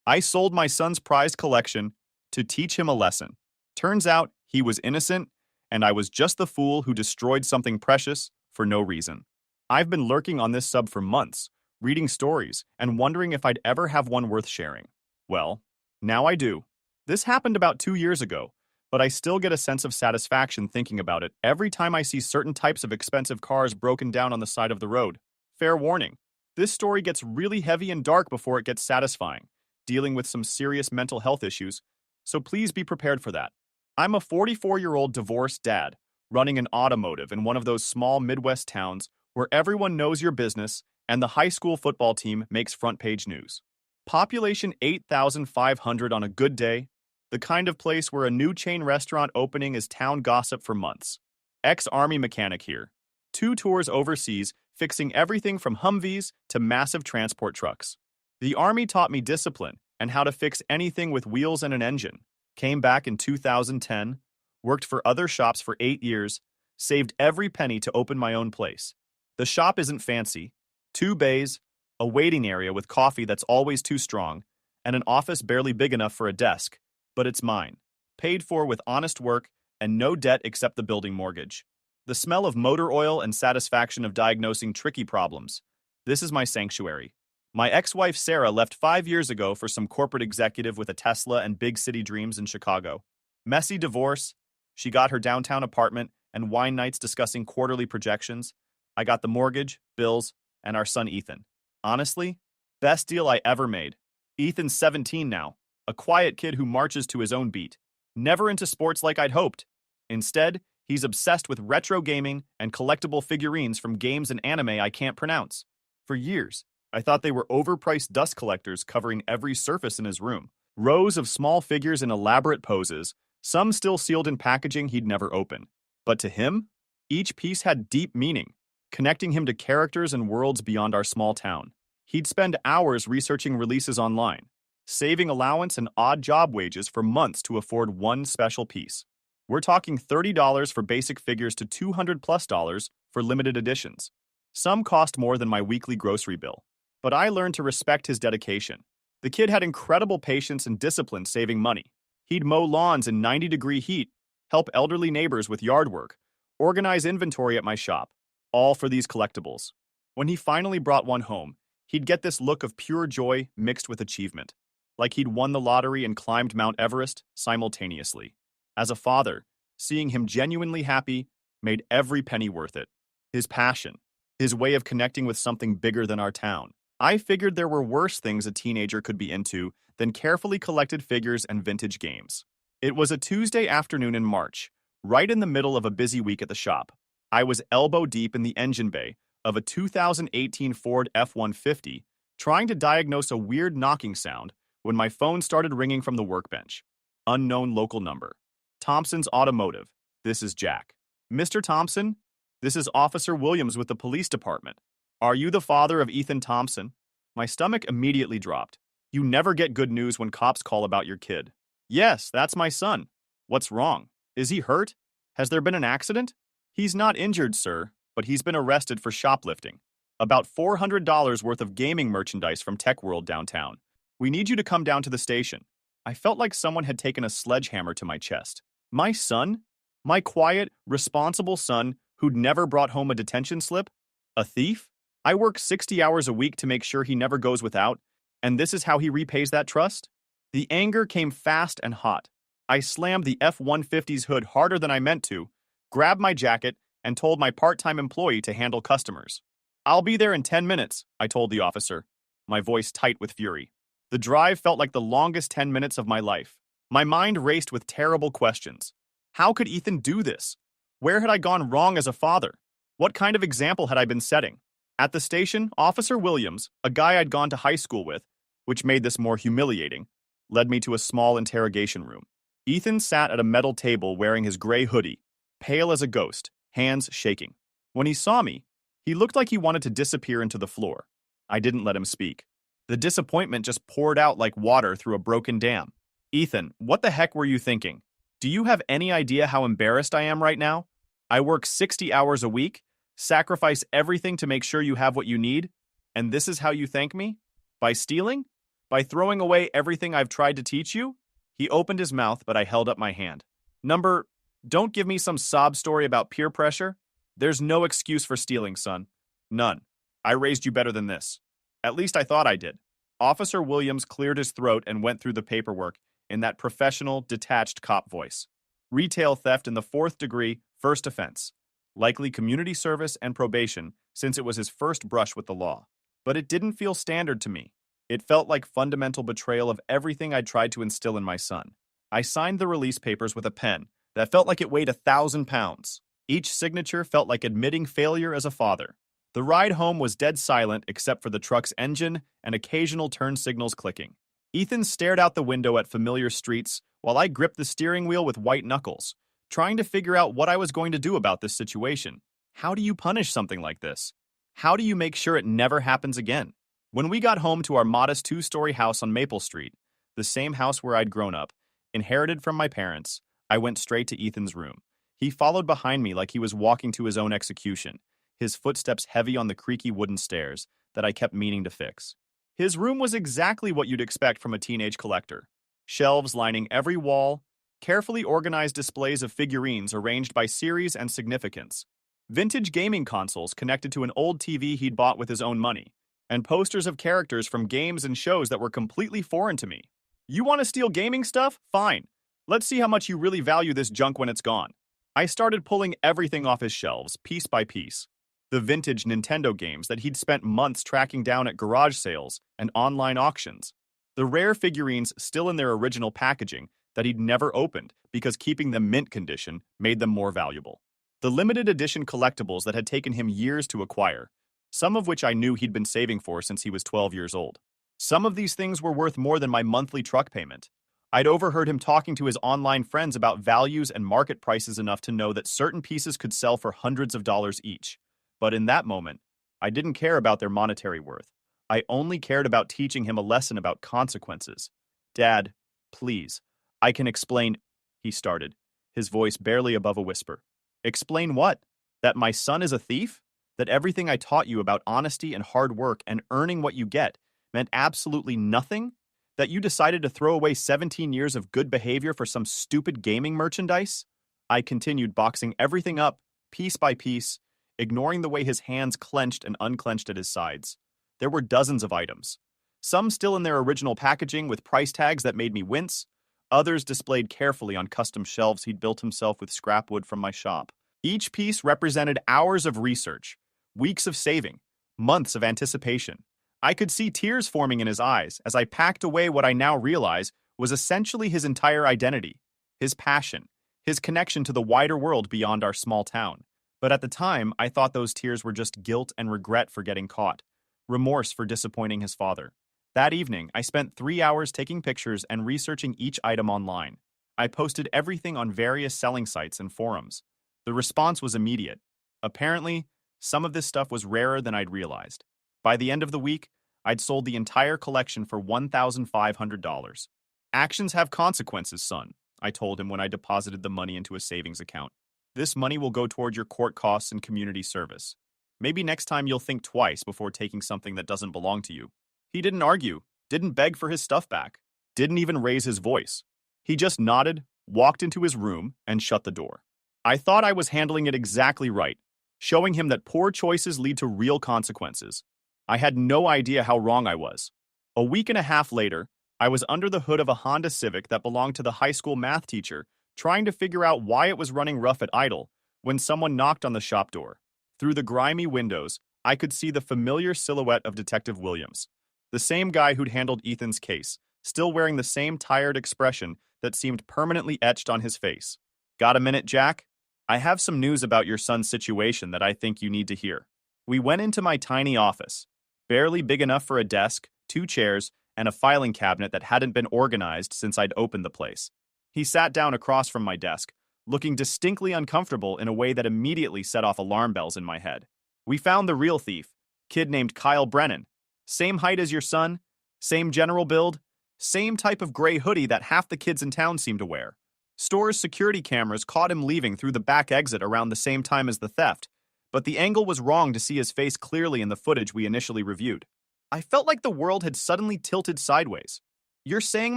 I sold my son's prized collection to teach him a lesson. Turns out he was innocent, and I was just the fool who destroyed something precious for no reason. I've been lurking on this sub for months, reading stories, and wondering if I'd ever have one worth sharing. Well, now I do. This happened about 2 years ago, but I still get a sense of satisfaction thinking about it every time I see certain types of expensive cars broken down on the side of the road. Fair warning, this story gets really heavy and dark before it gets satisfying, dealing with some serious mental health issues, so please be prepared for that. I'm a 44-year-old divorced dad, running an automotive in one of those small Midwest towns where everyone knows your business and the high school football team makes front-page news. Population 8,500 on a good day, the kind of place where a new chain restaurant opening is town gossip for months. Ex-Army mechanic here. 2 tours overseas, fixing everything from Humvees to massive transport trucks. The Army taught me discipline and how to fix anything with wheels and an engine. Came back in 2010, worked for other shops for 8 years, saved every penny to open my own place. The shop isn't fancy. 2 bays, a waiting area with coffee that's always too strong, and an office barely big enough for a desk. But it's mine. Paid for with honest work and no debt except the building mortgage. The smell of motor oil and satisfaction of diagnosing tricky problems. This is my sanctuary. My ex-wife Sarah left 5 years ago for some corporate executive with a Tesla and big city dreams in Chicago. Messy divorce. She got her downtown apartment and wine nights discussing quarterly projections. I got the mortgage, bills, and our son Ethan. Honestly, best deal I ever made. Ethan's 17 now, a quiet kid who marches to his own beat. Never into sports like I'd hoped. Instead, he's obsessed with retro gaming and collectible figurines from games and anime I can't pronounce. For years, I thought they were overpriced dust collectors covering every surface in his room. Rows of small figures in elaborate poses, some still sealed in packaging he'd never open. But to him, each piece had deep meaning, connecting him to characters and worlds beyond our small town. He'd spend hours researching releases online, saving allowance and odd job wages for months to afford one special piece. We're talking $30 for basic figures to $200+ for limited editions. Some cost more than my weekly grocery bill. But I learned to respect his dedication. The kid had incredible patience and discipline saving money. He'd mow lawns in 90-degree heat, help elderly neighbors with yard work, organize inventory at my shop, all for these collectibles. When he finally brought one home, he'd get this look of pure joy mixed with achievement, like he'd won the lottery and climbed Mount Everest simultaneously. As a father, seeing him genuinely happy made every penny worth it. His passion, his way of connecting with something bigger than our town. I figured there were worse things a teenager could be into than carefully collected figures and vintage games. It was a Tuesday afternoon in March, right in the middle of a busy week at the shop. I was elbow deep in the engine bay of a 2018 Ford F-150, trying to diagnose a weird knocking sound when my phone started ringing from the workbench. Unknown local number. Thompson's Automotive. This is Jack. Mr. Thompson? This is Officer Williams with the police department. Are you the father of Ethan Thompson? My stomach immediately dropped. You never get good news when cops call about your kid. Yes, that's my son. What's wrong? Is he hurt? Has there been an accident? He's not injured, sir, but he's been arrested for shoplifting. About $400 worth of gaming merchandise from Tech World downtown. We need you to come down to the station. I felt like someone had taken a sledgehammer to my chest. My son? My quiet, responsible son who'd never brought home a detention slip? A thief? I work 60 hours a week to make sure he never goes without, and this is how he repays that trust? The anger came fast and hot. I slammed the F-150's hood harder than I meant to, grabbed my jacket, and told my part-time employee to handle customers. I'll be there in 10 minutes, I told the officer, my voice tight with fury. The drive felt like the longest 10 minutes of my life. My mind raced with terrible questions. How could Ethan do this? Where had I gone wrong as a father? What kind of example had I been setting? At the station, Officer Williams, a guy I'd gone to high school with, which made this more humiliating, led me to a small interrogation room. Ethan sat at a metal table wearing his gray hoodie, pale as a ghost, hands shaking. When he saw me, he looked like he wanted to disappear into the floor. I didn't let him speak. The disappointment just poured out like water through a broken dam. Ethan, what the heck were you thinking? Do you have any idea how embarrassed I am right now? I work 60 hours a week, sacrifice everything to make sure you have what you need, and this is how you thank me? By stealing? By throwing away everything I've tried to teach you? He opened his mouth, but I held up my hand. Number, don't give me some sob story about peer pressure. There's no excuse for stealing, son. None. I raised you better than this. At least I thought I did. Officer Williams cleared his throat and went through the paperwork in that professional, detached cop voice. Retail theft in the 4th degree, first offense. Likely community service and probation, since it was his first brush with the law. But it didn't feel standard to me. It felt like fundamental betrayal of everything I'd tried to instill in my son. I signed the release papers with a pen that felt like it weighed 1,000 pounds. Each signature felt like admitting failure as a father. The ride home was dead silent except for the truck's engine and occasional turn signals clicking. Ethan stared out the window at familiar streets while I gripped the steering wheel with white knuckles, trying to figure out what I was going to do about this situation. How do you punish something like this? How do you make sure it never happens again? When we got home to our modest 2-story house on Maple Street, the same house where I'd grown up, inherited from my parents, I went straight to Ethan's room. He followed behind me like he was walking to his own execution, his footsteps heavy on the creaky wooden stairs that I kept meaning to fix. His room was exactly what you'd expect from a teenage collector. Shelves lining every wall, carefully organized displays of figurines arranged by series and significance, vintage gaming consoles connected to an old TV he'd bought with his own money, and posters of characters from games and shows that were completely foreign to me. You want to steal gaming stuff? Fine. Let's see how much you really value this junk when it's gone. I started pulling everything off his shelves, piece by piece. The vintage Nintendo games that he'd spent months tracking down at garage sales and online auctions. The rare figurines still in their original packaging that he'd never opened because keeping them mint condition made them more valuable. The limited edition collectibles that had taken him years to acquire, some of which I knew he'd been saving for since he was 12 years old. Some of these things were worth more than my monthly truck payment. I'd overheard him talking to his online friends about values and market prices enough to know that certain pieces could sell for hundreds of dollars each. But in that moment, I didn't care about their monetary worth. I only cared about teaching him a lesson about consequences. Dad, please, I can explain, he started, his voice barely above a whisper. Explain what? That my son is a thief? That everything I taught you about honesty and hard work and earning what you get meant absolutely nothing? That you decided to throw away 17 years of good behavior for some stupid gaming merchandise? I continued boxing everything up, piece by piece, ignoring the way his hands clenched and unclenched at his sides. There were dozens of items. Some still in their original packaging with price tags that made me wince, others displayed carefully on custom shelves he'd built himself with scrap wood from my shop. Each piece represented hours of research, weeks of saving, months of anticipation. I could see tears forming in his eyes as I packed away what I now realize was essentially his entire identity, his passion, his connection to the wider world beyond our small town. But at the time, I thought those tears were just guilt and regret for getting caught, remorse for disappointing his father. That evening, I spent 3 hours taking pictures and researching each item online. I posted everything on various selling sites and forums. The response was immediate. Apparently, some of this stuff was rarer than I'd realized. By the end of the week, I'd sold the entire collection for $1,500. Actions have consequences, son, I told him when I deposited the money into a savings account. This money will go toward your court costs and community service. Maybe next time you'll think twice before taking something that doesn't belong to you. He didn't argue, didn't beg for his stuff back, didn't even raise his voice. He just nodded, walked into his room, and shut the door. I thought I was handling it exactly right, showing him that poor choices lead to real consequences. I had no idea how wrong I was. A week and a half later, I was under the hood of a Honda Civic that belonged to the high school math teacher, trying to figure out why it was running rough at idle, when someone knocked on the shop door. Through the grimy windows, I could see the familiar silhouette of Detective Williams, the same guy who'd handled Ethan's case, still wearing the same tired expression that seemed permanently etched on his face. Got a minute, Jack? I have some news about your son's situation that I think you need to hear. We went into my tiny office, barely big enough for a desk, 2 chairs, and a filing cabinet that hadn't been organized since I'd opened the place. He sat down across from my desk, looking distinctly uncomfortable in a way that immediately set off alarm bells in my head. We found the real thief, kid named Kyle Brennan. Same height as your son, same general build, same type of gray hoodie that half the kids in town seem to wear. Store's security cameras caught him leaving through the back exit around the same time as the theft, but the angle was wrong to see his face clearly in the footage we initially reviewed. I felt like the world had suddenly tilted sideways. You're saying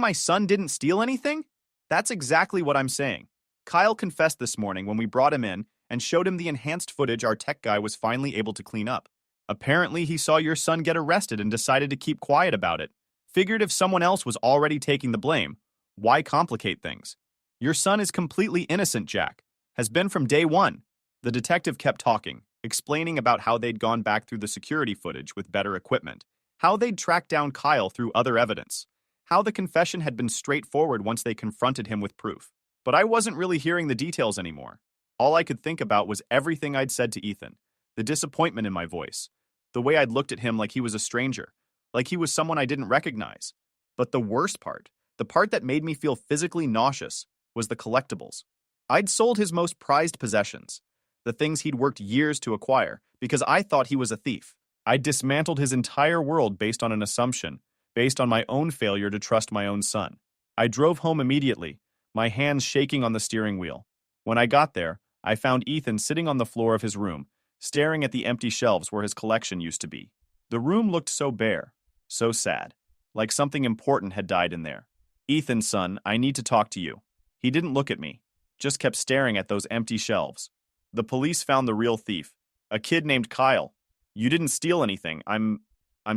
my son didn't steal anything? That's exactly what I'm saying. Kyle confessed this morning when we brought him in and showed him the enhanced footage our tech guy was finally able to clean up. Apparently, he saw your son get arrested and decided to keep quiet about it. Figured if someone else was already taking the blame, why complicate things? Your son is completely innocent, Jack. Has been from day one. The detective kept talking, explaining about how they'd gone back through the security footage with better equipment, how they'd tracked down Kyle through other evidence, how the confession had been straightforward once they confronted him with proof. But I wasn't really hearing the details anymore. All I could think about was everything I'd said to Ethan, the disappointment in my voice, the way I'd looked at him like he was a stranger, like he was someone I didn't recognize. But the worst part, the part that made me feel physically nauseous, was the collectibles. I'd sold his most prized possessions, the things he'd worked years to acquire, because I thought he was a thief. I'd dismantled his entire world based on an assumption, based on my own failure to trust my own son. I drove home immediately, my hands shaking on the steering wheel. When I got there, I found Ethan sitting on the floor of his room, staring at the empty shelves where his collection used to be. The room looked so bare, so sad, like something important had died in there. Ethan, son, I need to talk to you. He didn't look at me, just kept staring at those empty shelves. The police found the real thief, a kid named Kyle. You didn't steal anything. I'm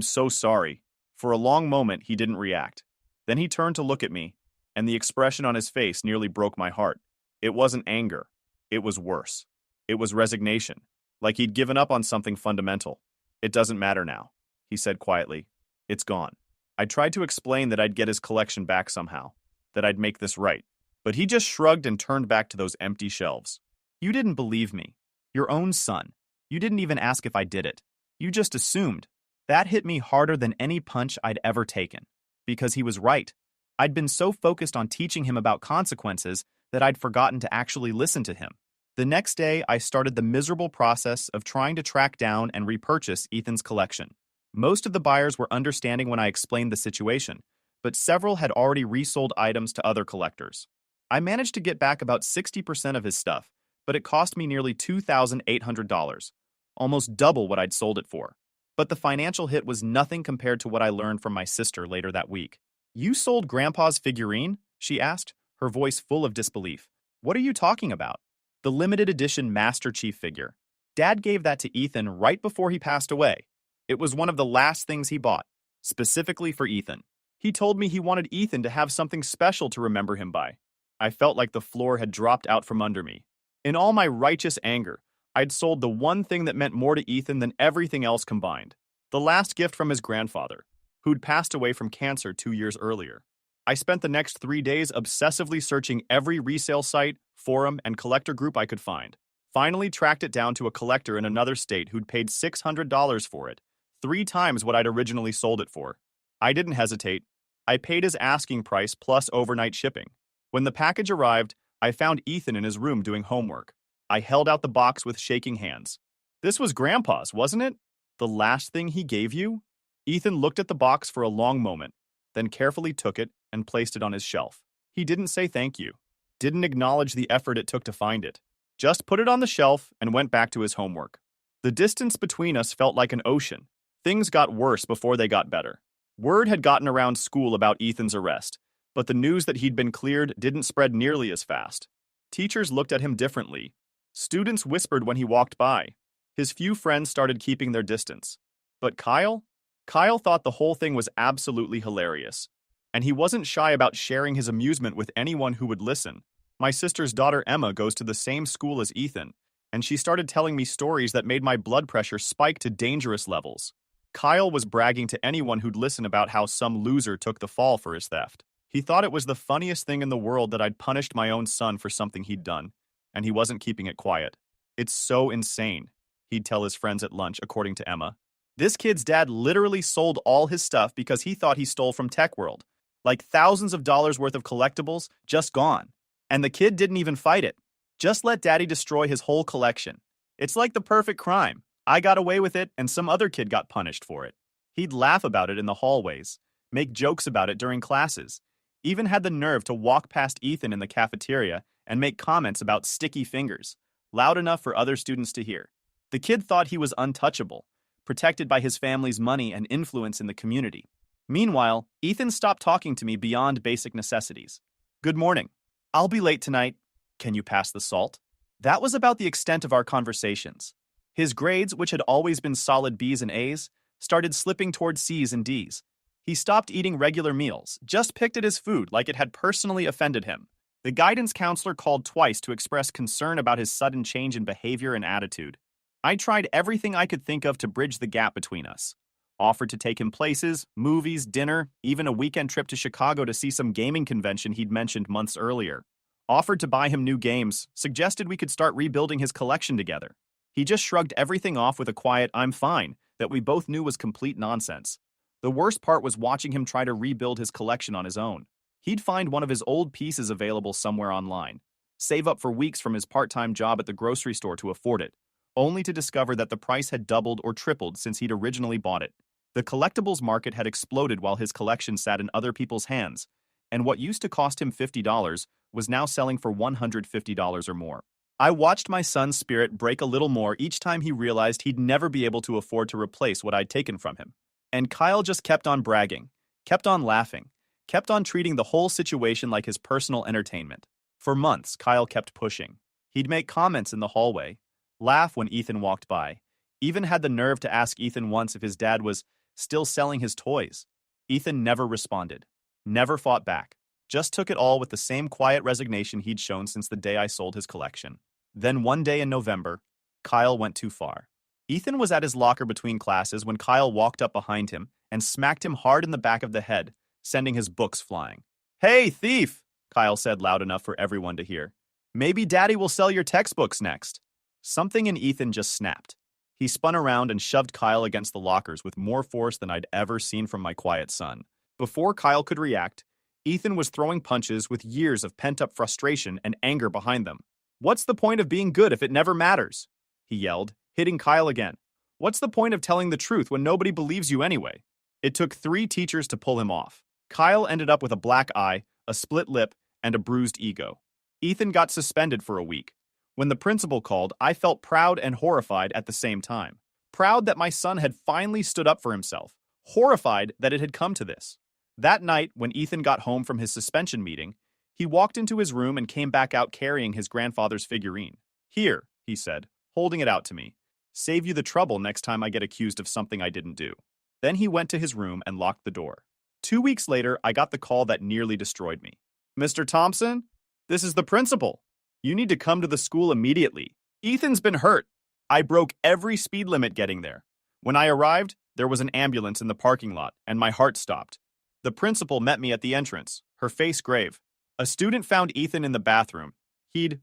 so sorry. For a long moment, he didn't react. Then he turned to look at me, and the expression on his face nearly broke my heart. It wasn't anger. It was worse. It was resignation, like he'd given up on something fundamental. It doesn't matter now, he said quietly. It's gone. I tried to explain that I'd get his collection back somehow, that I'd make this right. But he just shrugged and turned back to those empty shelves. You didn't believe me. Your own son. You didn't even ask if I did it. You just assumed. That hit me harder than any punch I'd ever taken. Because he was right. I'd been so focused on teaching him about consequences that I'd forgotten to actually listen to him. The next day, I started the miserable process of trying to track down and repurchase Ethan's collection. Most of the buyers were understanding when I explained the situation, but several had already resold items to other collectors. I managed to get back about 60% of his stuff, but it cost me nearly $2,800, almost double what I'd sold it for. But the financial hit was nothing compared to what I learned from my sister later that week. You sold Grandpa's figurine? She asked, her voice full of disbelief. What are you talking about? The limited edition Master Chief figure. Dad gave that to Ethan right before he passed away. It was one of the last things he bought, specifically for Ethan. He told me he wanted Ethan to have something special to remember him by. I felt like the floor had dropped out from under me. In all my righteous anger, I'd sold the one thing that meant more to Ethan than everything else combined. The last gift from his grandfather, who'd passed away from cancer 2 years earlier. I spent the next 3 days obsessively searching every resale site, forum, and collector group I could find. Finally tracked it down to a collector in another state who'd paid $600 for it, 3 times what I'd originally sold it for. I didn't hesitate. I paid his asking price plus overnight shipping. When the package arrived, I found Ethan in his room doing homework. I held out the box with shaking hands. This was Grandpa's, wasn't it? The last thing he gave you? Ethan looked at the box for a long moment, then carefully took it and placed it on his shelf. He didn't say thank you, didn't acknowledge the effort it took to find it, just put it on the shelf and went back to his homework. The distance between us felt like an ocean. Things got worse before they got better. Word had gotten around school about Ethan's arrest, but the news that he'd been cleared didn't spread nearly as fast. Teachers looked at him differently. Students whispered when he walked by. His few friends started keeping their distance. But Kyle? Kyle thought the whole thing was absolutely hilarious. And he wasn't shy about sharing his amusement with anyone who would listen. My sister's daughter Emma goes to the same school as Ethan, and she started telling me stories that made my blood pressure spike to dangerous levels. Kyle was bragging to anyone who'd listen about how some loser took the fall for his theft. He thought it was the funniest thing in the world that I'd punished my own son for something he'd done, and he wasn't keeping it quiet. It's so insane, he'd tell his friends at lunch, according to Emma. This kid's dad literally sold all his stuff because he thought he stole from Tech World. Like thousands of dollars worth of collectibles, just gone. And the kid didn't even fight it. Just let daddy destroy his whole collection. It's like the perfect crime. I got away with it, and some other kid got punished for it. He'd laugh about it in the hallways, make jokes about it during classes, even had the nerve to walk past Ethan in the cafeteria and make comments about sticky fingers, loud enough for other students to hear. The kid thought he was untouchable, protected by his family's money and influence in the community. Meanwhile, Ethan stopped talking to me beyond basic necessities. "Good morning. I'll be late tonight. Can you pass the salt?" That was about the extent of our conversations. His grades, which had always been solid B's and A's, started slipping toward C's and D's. He stopped eating regular meals, just picked at his food like it had personally offended him. The guidance counselor called twice to express concern about his sudden change in behavior and attitude. I tried everything I could think of to bridge the gap between us. Offered to take him places, movies, dinner, even a weekend trip to Chicago to see some gaming convention he'd mentioned months earlier. Offered to buy him new games, suggested we could start rebuilding his collection together. He just shrugged everything off with a quiet "I'm fine" that we both knew was complete nonsense. The worst part was watching him try to rebuild his collection on his own. He'd find one of his old pieces available somewhere online, save up for weeks from his part-time job at the grocery store to afford it, only to discover that the price had doubled or tripled since he'd originally bought it. The collectibles market had exploded while his collection sat in other people's hands, and what used to cost him $50 was now selling for $150 or more. I watched my son's spirit break a little more each time he realized he'd never be able to afford to replace what I'd taken from him. And Kyle just kept on bragging, kept on laughing, kept on treating the whole situation like his personal entertainment. For months, Kyle kept pushing. He'd make comments in the hallway, laugh when Ethan walked by, even had the nerve to ask Ethan once if his dad was still selling his toys. Ethan never responded, never fought back, just took it all with the same quiet resignation he'd shown since the day I sold his collection. Then one day in November, Kyle went too far. Ethan was at his locker between classes when Kyle walked up behind him and smacked him hard in the back of the head, sending his books flying. "Hey, thief!" Kyle said loud enough for everyone to hear. "Maybe Daddy will sell your textbooks next." Something in Ethan just snapped. He spun around and shoved Kyle against the lockers with more force than I'd ever seen from my quiet son. Before Kyle could react, Ethan was throwing punches with years of pent-up frustration and anger behind them. "What's the point of being good if it never matters?" he yelled, hitting Kyle again. "What's the point of telling the truth when nobody believes you anyway?" It took 3 teachers to pull him off. Kyle ended up with a black eye, a split lip, and a bruised ego. Ethan got suspended for a week. When the principal called, I felt proud and horrified at the same time. Proud that my son had finally stood up for himself. Horrified that it had come to this. That night, when Ethan got home from his suspension meeting, he walked into his room and came back out carrying his grandfather's figurine. "Here," he said, holding it out to me. "Save you the trouble next time I get accused of something I didn't do." Then he went to his room and locked the door. 2 weeks later, I got the call that nearly destroyed me. "Mr. Thompson, this is the principal. You need to come to the school immediately. Ethan's been hurt." I broke every speed limit getting there. When I arrived, there was an ambulance in the parking lot, and my heart stopped. The principal met me at the entrance, her face grave. A student found Ethan in the bathroom. He'd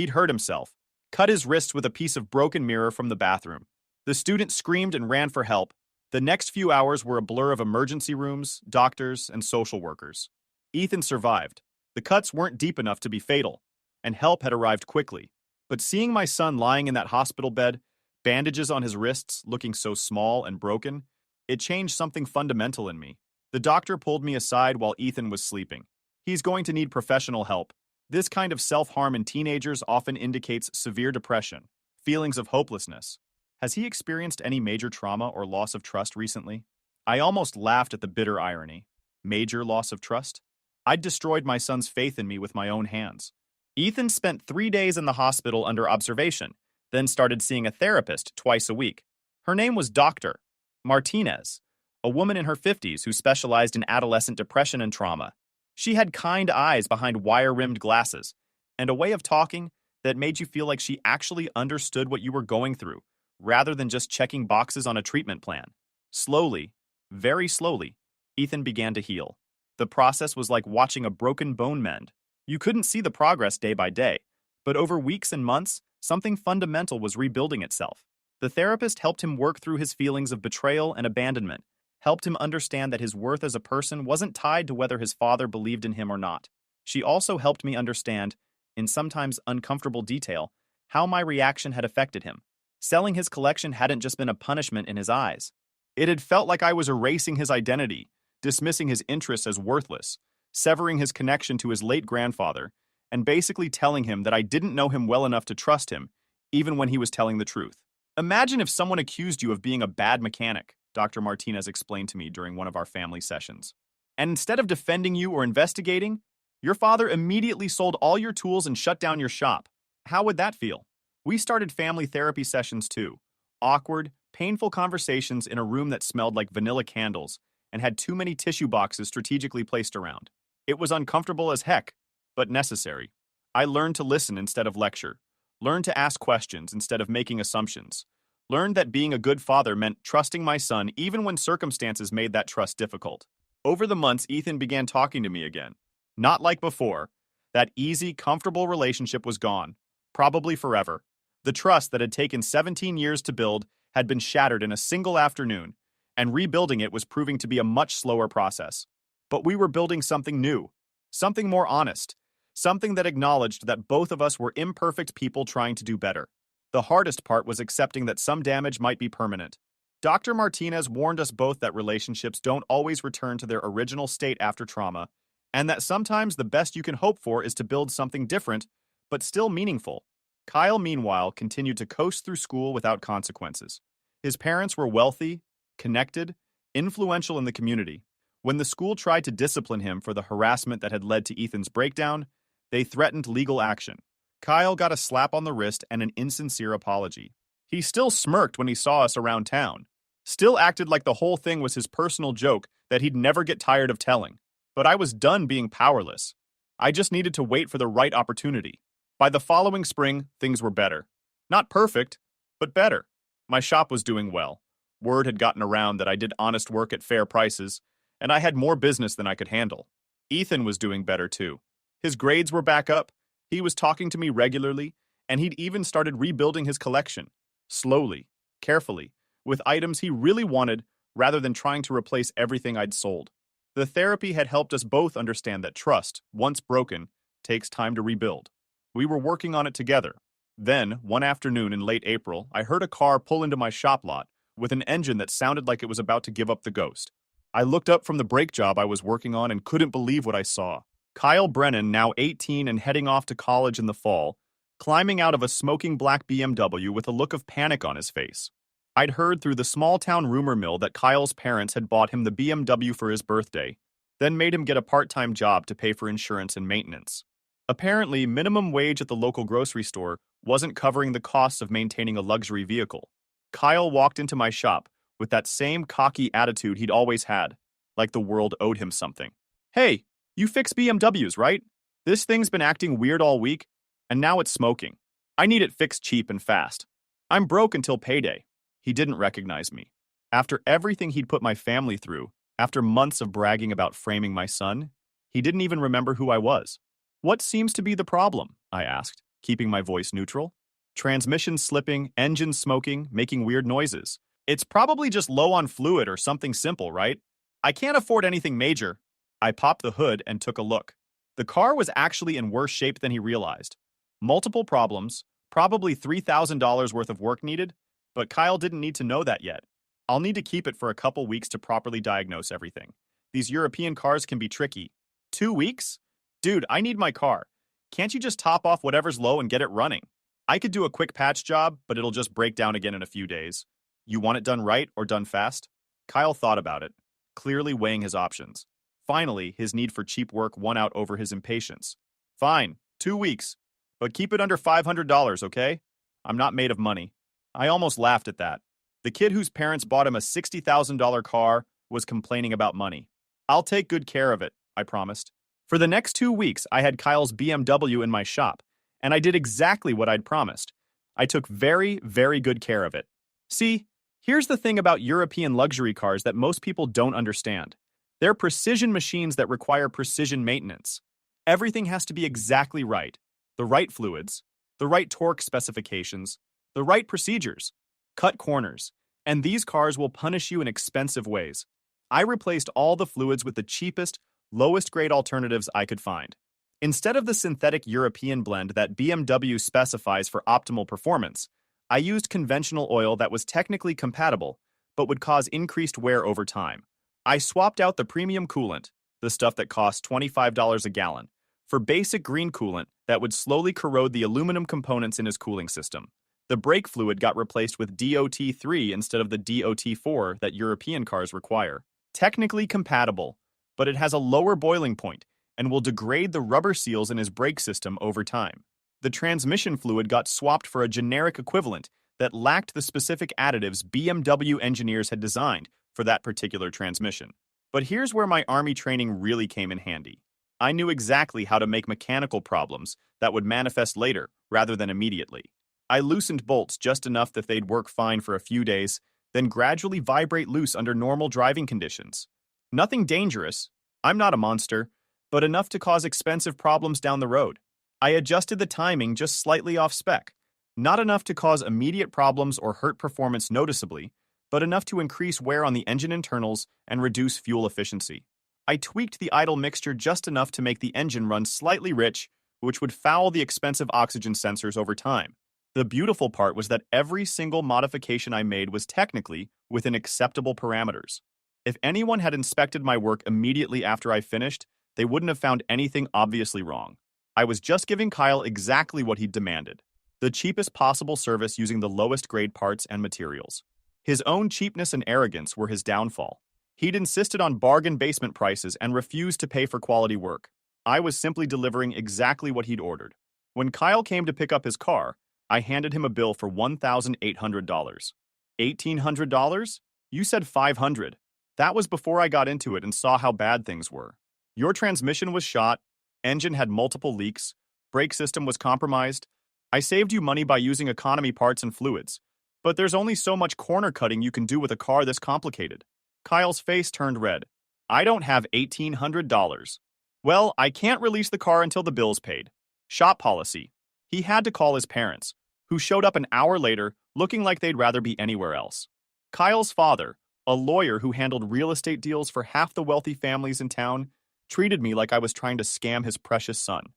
hurt himself, cut his wrists with a piece of broken mirror from the bathroom. The student screamed and ran for help. The next few hours were a blur of emergency rooms, doctors, and social workers. Ethan survived. The cuts weren't deep enough to be fatal, and help had arrived quickly. But seeing my son lying in that hospital bed, bandages on his wrists looking so small and broken, it changed something fundamental in me. The doctor pulled me aside while Ethan was sleeping. "He's going to need professional help. This kind of self-harm in teenagers often indicates severe depression, feelings of hopelessness. Has he experienced any major trauma or loss of trust recently?" I almost laughed at the bitter irony. Major loss of trust? I'd destroyed my son's faith in me with my own hands. Ethan spent 3 days in the hospital under observation, then started seeing a therapist twice a week. Her name was Dr. Martinez, a woman in her 50s who specialized in adolescent depression and trauma. She had kind eyes behind wire-rimmed glasses, and a way of talking that made you feel like she actually understood what you were going through, rather than just checking boxes on a treatment plan. Slowly, very slowly, Ethan began to heal. The process was like watching a broken bone mend. You couldn't see the progress day by day, but over weeks and months, something fundamental was rebuilding itself. The therapist helped him work through his feelings of betrayal and abandonment, helped him understand that his worth as a person wasn't tied to whether his father believed in him or not. She also helped me understand, in sometimes uncomfortable detail, how my reaction had affected him. Selling his collection hadn't just been a punishment in his eyes. It had felt like I was erasing his identity, dismissing his interests as worthless, severing his connection to his late grandfather, and basically telling him that I didn't know him well enough to trust him, even when he was telling the truth. Imagine if someone accused you of being a bad mechanic, Dr. Martinez explained to me during one of our family sessions. And instead of defending you or investigating, your father immediately sold all your tools and shut down your shop. How would that feel? We started family therapy sessions too. Awkward, painful conversations in a room that smelled like vanilla candles and had too many tissue boxes strategically placed around. It was uncomfortable as heck, but necessary. I learned to listen instead of lecture, learned to ask questions instead of making assumptions, learned that being a good father meant trusting my son even when circumstances made that trust difficult. Over the months, Ethan began talking to me again. Not like before. That easy, comfortable relationship was gone, probably forever. The trust that had taken 17 years to build had been shattered in a single afternoon, and rebuilding it was proving to be a much slower process. But we were building something new, something more honest, something that acknowledged that both of us were imperfect people trying to do better. The hardest part was accepting that some damage might be permanent. Dr. Martinez warned us both that relationships don't always return to their original state after trauma, and that sometimes the best you can hope for is to build something different, but still meaningful. Kyle, meanwhile, continued to coast through school without consequences. His parents were wealthy, connected, influential in the community. When the school tried to discipline him for the harassment that had led to Ethan's breakdown, they threatened legal action. Kyle got a slap on the wrist and an insincere apology. He still smirked when he saw us around town, still acted like the whole thing was his personal joke that he'd never get tired of telling. But I was done being powerless. I just needed to wait for the right opportunity. By the following spring, things were better. Not perfect, but better. My shop was doing well. Word had gotten around that I did honest work at fair prices, and I had more business than I could handle. Ethan was doing better too. His grades were back up, he was talking to me regularly, and he'd even started rebuilding his collection. Slowly, carefully, with items he really wanted rather than trying to replace everything I'd sold. The therapy had helped us both understand that trust, once broken, takes time to rebuild. We were working on it together. Then, one afternoon in late April, I heard a car pull into my shop lot with an engine that sounded like it was about to give up the ghost. I looked up from the brake job I was working on and couldn't believe what I saw. Kyle Brennan, now 18 and heading off to college in the fall, climbing out of a smoking black BMW with a look of panic on his face. I'd heard through the small-town rumor mill that Kyle's parents had bought him the BMW for his birthday, then made him get a part-time job to pay for insurance and maintenance. Apparently, minimum wage at the local grocery store wasn't covering the costs of maintaining a luxury vehicle. Kyle walked into my shop with that same cocky attitude he'd always had, like the world owed him something. "Hey, you fix BMWs, right? This thing's been acting weird all week, and now it's smoking. I need it fixed cheap and fast. I'm broke until payday." He didn't recognize me. After everything he'd put my family through, after months of bragging about framing my son, he didn't even remember who I was. "What seems to be the problem?" I asked, keeping my voice neutral. "Transmission slipping, engine smoking, making weird noises. It's probably just low on fluid or something simple, right? I can't afford anything major." I popped the hood and took a look. The car was actually in worse shape than he realized. Multiple problems, probably $3,000 worth of work needed, but Kyle didn't need to know that yet. I'll need to keep it for a couple weeks to properly diagnose everything. These European cars can be tricky. 2 weeks? Dude, I need my car. Can't you just top off whatever's low and get it running? I could do a quick patch job, but it'll just break down again in a few days. You want it done right or done fast? Kyle thought about it, clearly weighing his options. Finally, his need for cheap work won out over his impatience. "Fine, 2 weeks. But keep it under $500, okay? I'm not made of money." I almost laughed at that. The kid whose parents bought him a $60,000 car was complaining about money. "I'll take good care of it," I promised. For the next 2 weeks, I had Kyle's BMW in my shop, and I did exactly what I'd promised. I took very, very good care of it. See, here's the thing about European luxury cars that most people don't understand. They're precision machines that require precision maintenance. Everything has to be exactly right. The right fluids, the right torque specifications, the right procedures. Cut corners, and these cars will punish you in expensive ways. I replaced all the fluids with the cheapest, lowest grade alternatives I could find. Instead of the synthetic European blend that BMW specifies for optimal performance, I used conventional oil that was technically compatible, but would cause increased wear over time. I swapped out the premium coolant, the stuff that costs $25 a gallon, for basic green coolant that would slowly corrode the aluminum components in his cooling system. The brake fluid got replaced with DOT3 instead of the DOT4 that European cars require. Technically compatible, but it has a lower boiling point and will degrade the rubber seals in his brake system over time. The transmission fluid got swapped for a generic equivalent that lacked the specific additives BMW engineers had designed for that particular transmission. But here's where my army training really came in handy. I knew exactly how to make mechanical problems that would manifest later rather than immediately. I loosened bolts just enough that they'd work fine for a few days, then gradually vibrate loose under normal driving conditions. Nothing dangerous, I'm not a monster, but enough to cause expensive problems down the road. I adjusted the timing just slightly off spec, not enough to cause immediate problems or hurt performance noticeably, but enough to increase wear on the engine internals and reduce fuel efficiency. I tweaked the idle mixture just enough to make the engine run slightly rich, which would foul the expensive oxygen sensors over time. The beautiful part was that every single modification I made was technically within acceptable parameters. If anyone had inspected my work immediately after I finished, they wouldn't have found anything obviously wrong. I was just giving Kyle exactly what he'd demanded: the cheapest possible service using the lowest grade parts and materials. His own cheapness and arrogance were his downfall. He'd insisted on bargain basement prices and refused to pay for quality work. I was simply delivering exactly what he'd ordered. When Kyle came to pick up his car, I handed him a bill for $1,800. $1,800? You said $500. That was before I got into it and saw how bad things were. Your transmission was shot, engine had multiple leaks, brake system was compromised. I saved you money by using economy parts and fluids, but there's only so much corner cutting you can do with a car this complicated. Kyle's face turned red. I don't have $1,800. Well, I can't release the car until the bill's paid. Shop policy. He had to call his parents, who showed up an hour later looking like they'd rather be anywhere else. Kyle's father, a lawyer who handled real estate deals for half the wealthy families in town, treated me like I was trying to scam his precious son.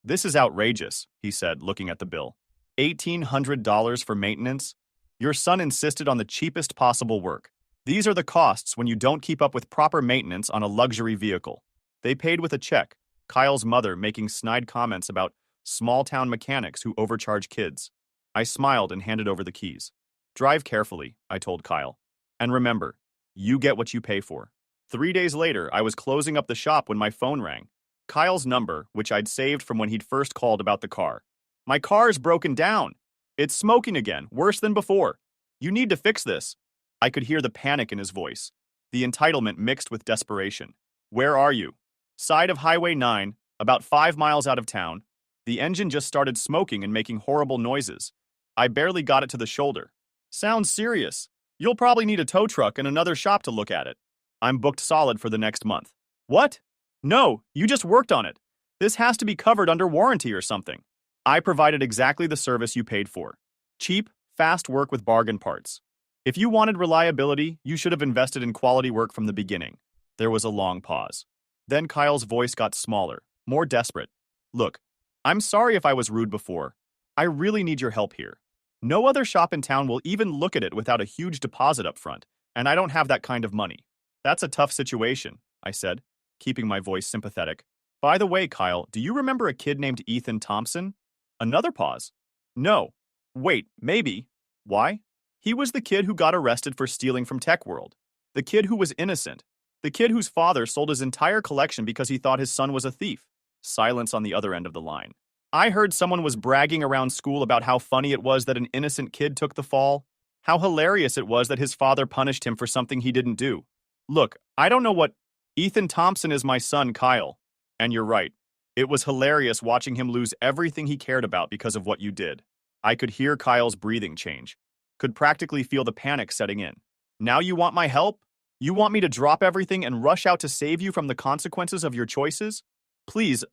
This is outrageous, he said, looking at the bill. $1,800 for maintenance? Your son insisted on the cheapest possible work. These are the costs when you don't keep up with proper maintenance on a luxury vehicle. They paid with a check, Kyle's mother making snide comments about small-town mechanics who overcharge kids. I smiled and handed over the keys. Drive carefully, I told Kyle. And remember, you get what you pay for. 3 days later, I was closing up the shop when my phone rang. Kyle's number, which I'd saved from when he'd first called about the car. My car's broken down. It's smoking again, worse than before. You need to fix this. I could hear the panic in his voice, the entitlement mixed with desperation. Where are you? Side of Highway 9, about 5 miles out of town. The engine just started smoking and making horrible noises. I barely got it to the shoulder. Sounds serious. You'll probably need a tow truck and another shop to look at it. I'm booked solid for the next month. What? No, you just worked on it. This has to be covered under warranty or something. I provided exactly the service you paid for. Cheap, fast work with bargain parts. If you wanted reliability, you should have invested in quality work from the beginning. There was a long pause. Then Kyle's voice got smaller, more desperate. Look, I'm sorry if I was rude before. I really need your help here. No other shop in town will even look at it without a huge deposit up front, and I don't have that kind of money. That's a tough situation, I said, keeping my voice sympathetic. By the way, Kyle, do you remember a kid named Ethan Thompson? Another pause. No. Wait, maybe. Why? He was the kid who got arrested for stealing from Tech World. The kid who was innocent. The kid whose father sold his entire collection because he thought his son was a thief. Silence on the other end of the line. I heard someone was bragging around school about how funny it was that an innocent kid took the fall. How hilarious it was that his father punished him for something he didn't do. Look, I don't know what... Ethan Thompson is my son, Kyle. And you're right. It was hilarious watching him lose everything he cared about because of what you did. I could hear Kyle's breathing change. Could practically feel the panic setting in. Now you want my help? You want me to drop everything and rush out to save you from the consequences of your choices? Please,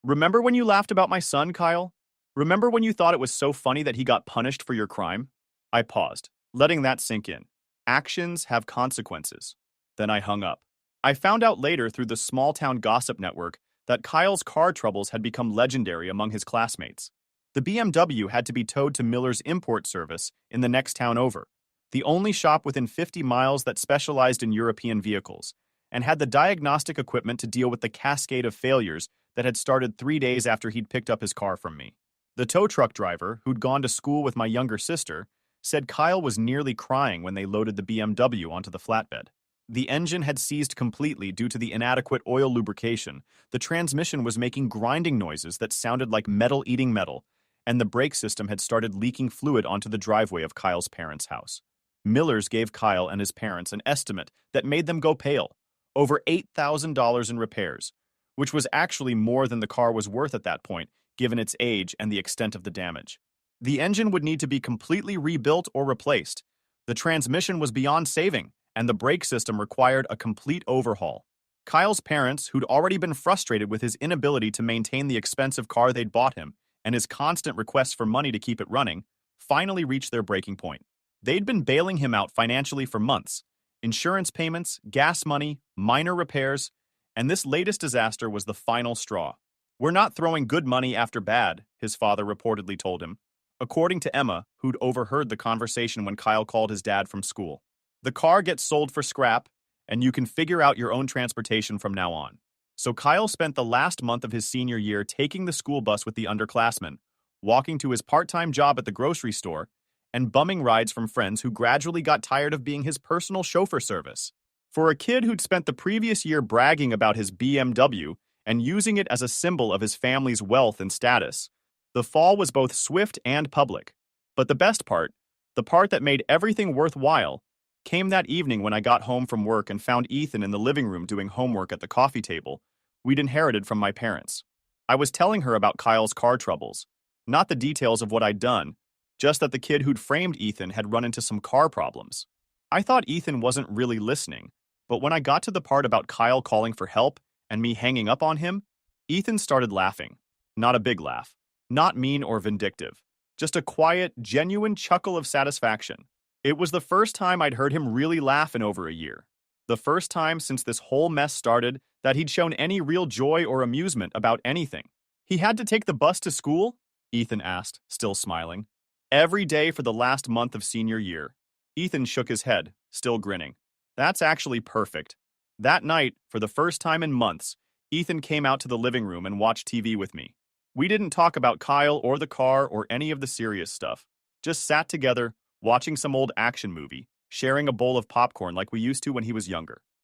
Remember when you laughed about my son, Kyle? Remember when you thought it was so funny that he got punished for your crime? I paused, letting that sink in. Actions have consequences. Then I hung up. I found out later through the small-town gossip network that Kyle's car troubles had become legendary among his classmates. The BMW had to be towed to Miller's import service in the next town over, the only shop within 50 miles that specialized in European vehicles, and had the diagnostic equipment to deal with the cascade of failures that had started 3 days after he'd picked up his car from me. The tow truck driver, who'd gone to school with my younger sister, said Kyle was nearly crying when they loaded the BMW onto the flatbed. The engine had seized completely due to the inadequate oil lubrication, the transmission was making grinding noises that sounded like metal eating metal, and the brake system had started leaking fluid onto the driveway of Kyle's parents' house. Millers gave Kyle and his parents an estimate that made them go pale, over $8,000 in repairs, which was actually more than the car was worth at that point, given its age and the extent of the damage. The engine would need to be completely rebuilt or replaced. The transmission was beyond saving, and the brake system required a complete overhaul. Kyle's parents, who'd already been frustrated with his inability to maintain the expensive car they'd bought him and his constant requests for money to keep it running, finally reached their breaking point. They'd been bailing him out financially for months. Insurance payments, gas money, minor repairs, and this latest disaster was the final straw. "We're not throwing good money after bad," his father reportedly told him, according to Emma, who'd overheard the conversation when Kyle called his dad from school. "The car gets sold for scrap, and you can figure out your own transportation from now on." So Kyle spent the last month of his senior year taking the school bus with the underclassmen, walking to his part-time job at the grocery store, and bumming rides from friends who gradually got tired of being his personal chauffeur service. For a kid who'd spent the previous year bragging about his BMW and using it as a symbol of his family's wealth and status, the fall was both swift and public. But the best part, the part that made everything worthwhile, came that evening when I got home from work and found Ethan in the living room doing homework at the coffee table we'd inherited from my parents. I was telling her about Kyle's car troubles, not the details of what I'd done, just that the kid who'd framed Ethan had run into some car problems. I thought Ethan wasn't really listening, but when I got to the part about Kyle calling for help and me hanging up on him, Ethan started laughing. Not a big laugh, not mean or vindictive, just a quiet, genuine chuckle of satisfaction. It was the first time I'd heard him really laugh in over a year. The first time since this whole mess started that he'd shown any real joy or amusement about anything. "He had to take the bus to school?" Ethan asked, still smiling. "Every day for the last month of senior year." Ethan shook his head, still grinning. "That's actually perfect." That night, for the first time in months, Ethan came out to the living room and watched TV with me. We didn't talk about Kyle or the car or any of the serious stuff. Just sat together, watching some old action movie, sharing a bowl of popcorn like we used to when he was younger.